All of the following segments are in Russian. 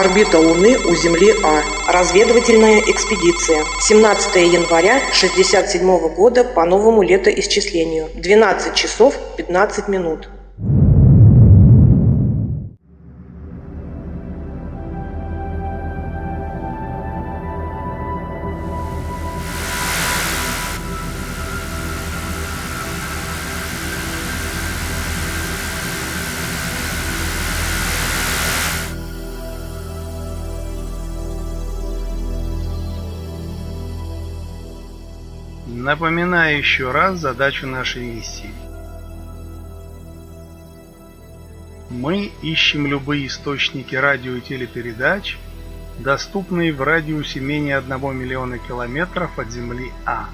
Орбита Луны у Земли А. Разведывательная экспедиция. 17 января 1967 года по новому летоисчислению. 12 часов 15 минут. Напоминаю еще раз задачу нашей миссии. Мы ищем любые источники радио и телепередач, доступные в радиусе менее 1 миллиона километров от Земли А.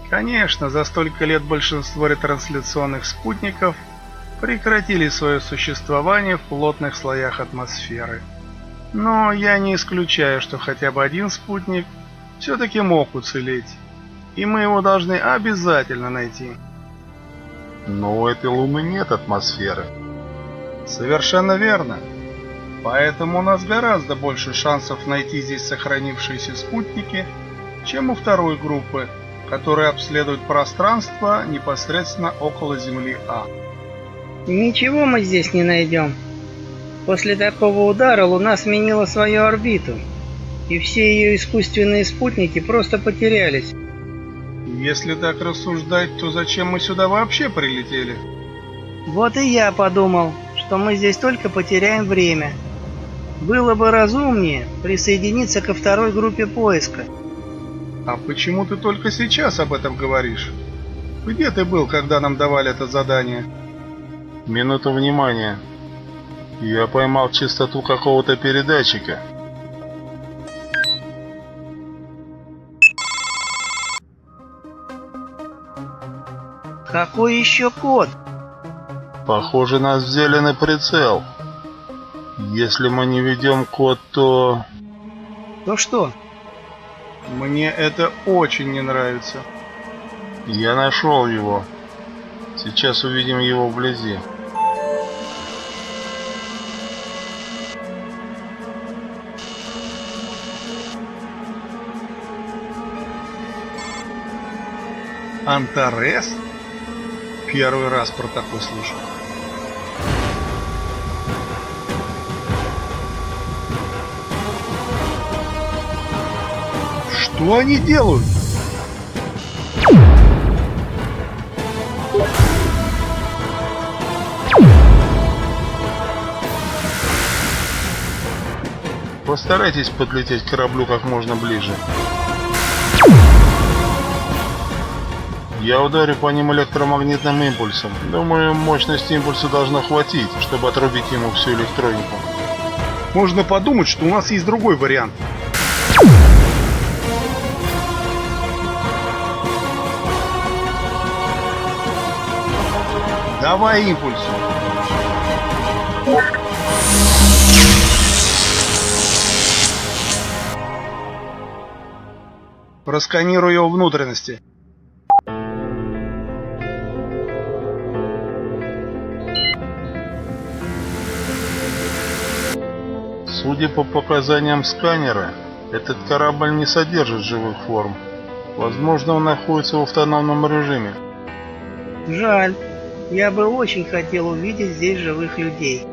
Конечно, за столько лет большинство ретрансляционных спутников прекратили свое существование в плотных слоях атмосферы. Но я не исключаю, что хотя бы один спутник все-таки мог уцелеть. И мы его должны обязательно найти. Но у этой Луны нет атмосферы. Совершенно верно. Поэтому у нас гораздо больше шансов найти здесь сохранившиеся спутники, чем у второй группы, которая обследует пространство непосредственно около Земли А. Ничего мы здесь не найдем. После такого удара Луна сменила свою орбиту, и все ее искусственные спутники просто потерялись. Если так рассуждать, то зачем мы сюда вообще прилетели? Вот и я подумал, что мы здесь только потеряем время. Было бы разумнее присоединиться ко второй группе поиска. А почему ты только сейчас об этом говоришь? Где ты был, когда нам давали это задание? Минуту внимания. Я поймал частоту какого-то передатчика. Какой еще код? Похоже, нас взяли на прицел. Если мы не ведем код, то... То что? Мне это очень не нравится. Я нашел его. Сейчас увидим его вблизи. Антарес? Первый раз про такой слышу. Что они делают? Постарайтесь подлететь к кораблю как можно ближе. Я ударю по ним электромагнитным импульсом. Думаю, мощности импульса должно хватить, чтобы отрубить ему всю электронику. Можно подумать, что у нас есть другой вариант. Давай импульс. Просканирую его внутренности. Судя по показаниям сканера, этот корабль не содержит живых форм. Возможно, он находится в автономном режиме. Жаль. Я бы очень хотел увидеть здесь живых людей.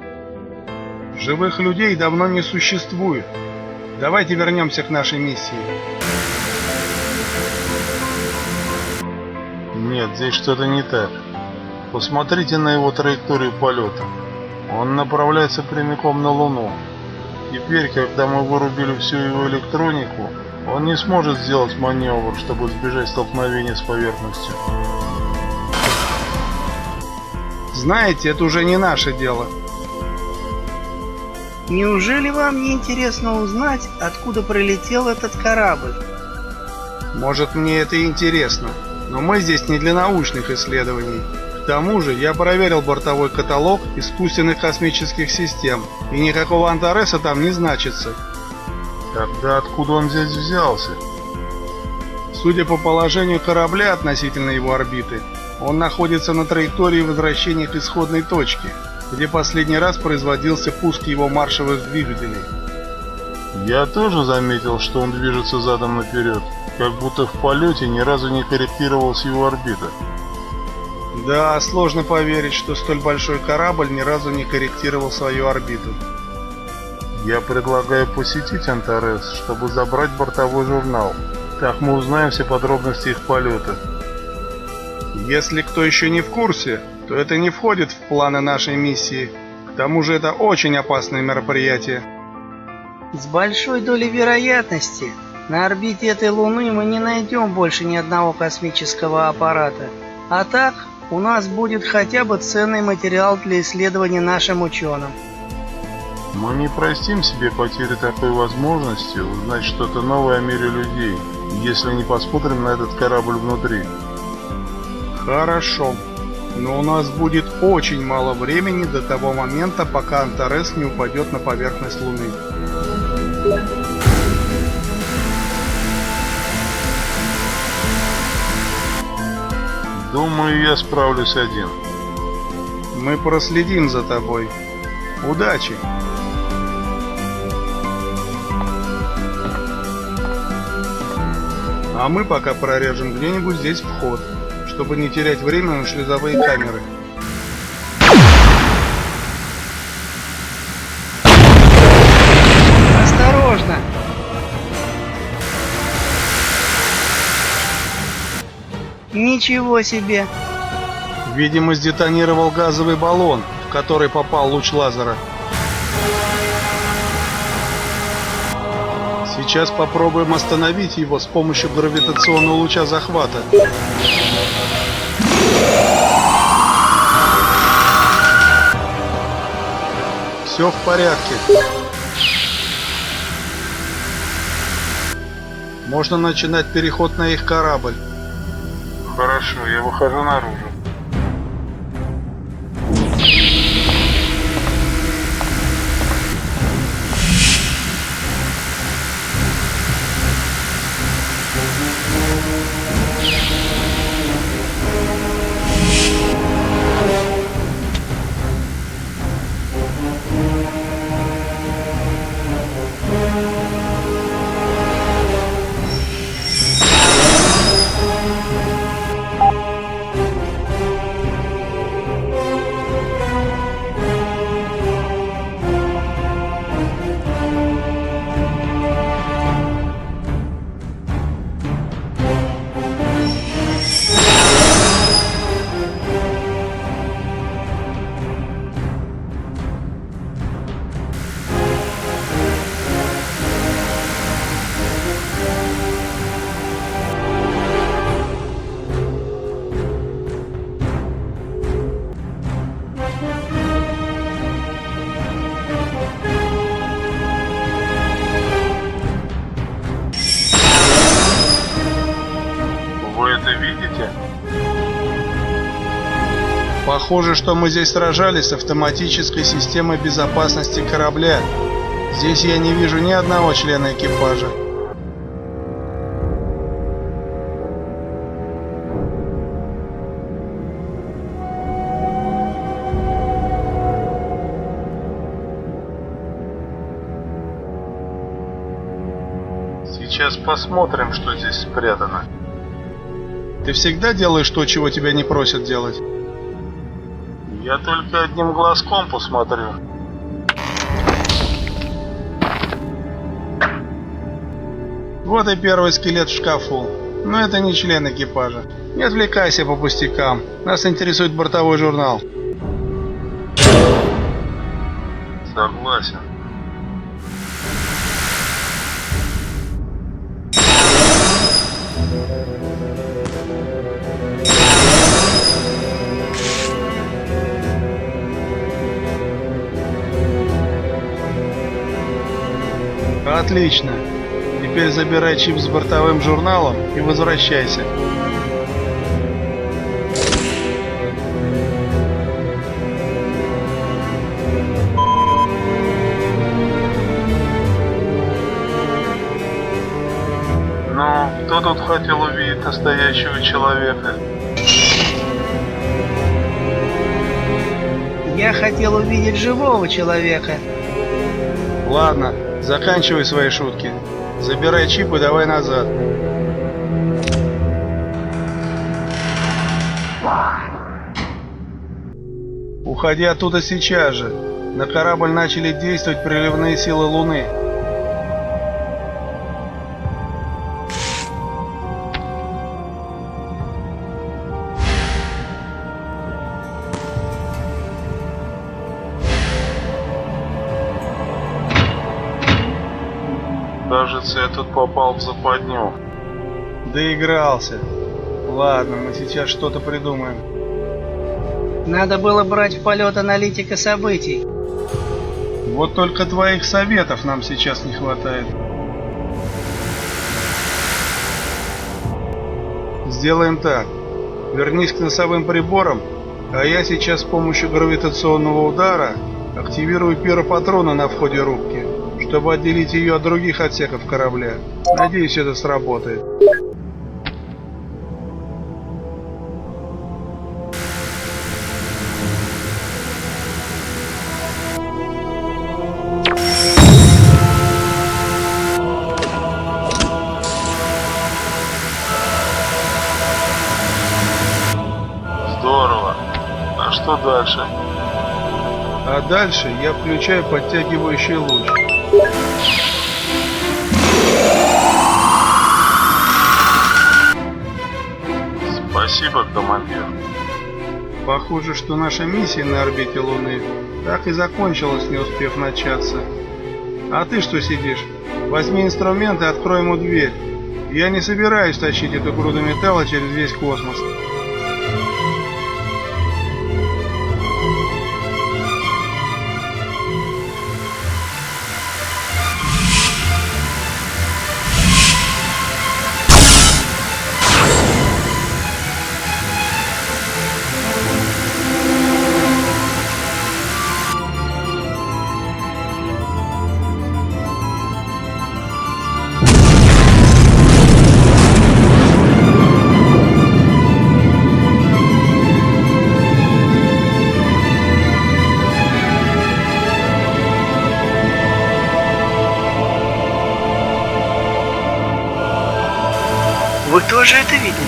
Живых людей давно не существует. Давайте вернемся к нашей миссии. Нет, здесь что-то не так. Посмотрите на его траекторию полета. Он направляется прямиком на Луну. Теперь, когда мы вырубили всю его электронику, он не сможет сделать маневр, чтобы избежать столкновения с поверхностью. Знаете, это уже не наше дело. Неужели вам не интересно узнать, откуда прилетел этот корабль? Может, мне это и интересно, но мы здесь не для научных исследований. К тому же я проверил бортовой каталог искусственных космических систем, и никакого Антареса там не значится. Тогда откуда он здесь взялся? Судя по положению корабля относительно его орбиты, он находится на траектории возвращения к исходной точке, где последний раз производился пуск его маршевых двигателей. Я тоже заметил, что он движется задом наперед, как будто в полете ни разу не корректировалась его орбита. Да, сложно поверить, что столь большой корабль ни разу не корректировал свою орбиту. Я предлагаю посетить Антарес, чтобы забрать бортовой журнал. Так мы узнаем все подробности их полета. Если кто еще не в курсе, то это не входит в планы нашей миссии. К тому же это очень опасное мероприятие. С большой долей вероятности на орбите этой Луны мы не найдем больше ни одного космического аппарата. А так, у нас будет хотя бы ценный материал для исследования нашим ученым. Мы не простим себе потери такой возможности узнать что-то новое о мире людей, если не посмотрим на этот корабль внутри. Хорошо, но у нас будет очень мало времени до того момента, пока Антарес не упадет на поверхность Луны. Думаю, я справлюсь один. Мы проследим за тобой. Удачи! А мы пока прорежем где-нибудь здесь вход, чтобы не терять время на шлюзовые камеры. Осторожно! Ничего себе! Видимо, сдетонировал газовый баллон, в который попал луч лазера. Сейчас попробуем остановить его с помощью гравитационного луча захвата. Все в порядке. Можно начинать переход на их корабль. Хорошо, я выхожу наружу. Похоже, что мы здесь сражались с автоматической системой безопасности корабля. Здесь я не вижу ни одного члена экипажа. Сейчас посмотрим, что здесь спрятано. Ты всегда делаешь то, чего тебя не просят делать? Я только одним глазком посмотрю. Вот и первый скелет в шкафу. Но это не член экипажа. Не отвлекайся по пустякам. Нас интересует бортовой журнал. Согласен. Отлично. Теперь забирай чип с бортовым журналом и возвращайся. Ну, кто тут хотел увидеть настоящего человека? Я хотел увидеть живого человека. Ладно, заканчивай свои шутки. Забирай чип и давай назад. Уходи оттуда сейчас же. На корабль начали действовать приливные силы Луны. Кажется, я тут попал в западню. Доигрался. Ладно, мы сейчас что-то придумаем. Надо было брать в полет аналитика событий. Вот только твоих советов нам сейчас не хватает. Сделаем так. Вернись к носовым приборам, а я сейчас с помощью гравитационного удара активирую пиропатроны на входе рубки, чтобы отделить ее от других отсеков корабля. Надеюсь, это сработает. Здорово. А что дальше? А дальше я включаю подтягивающий луч. Спасибо, командир. Похоже, что наша миссия на орбите Луны так и закончилась, не успев начаться. А ты что сидишь? Возьми инструмент и открой ему дверь. Я не собираюсь тащить эту груду металла через весь космос. Вы тоже это видели?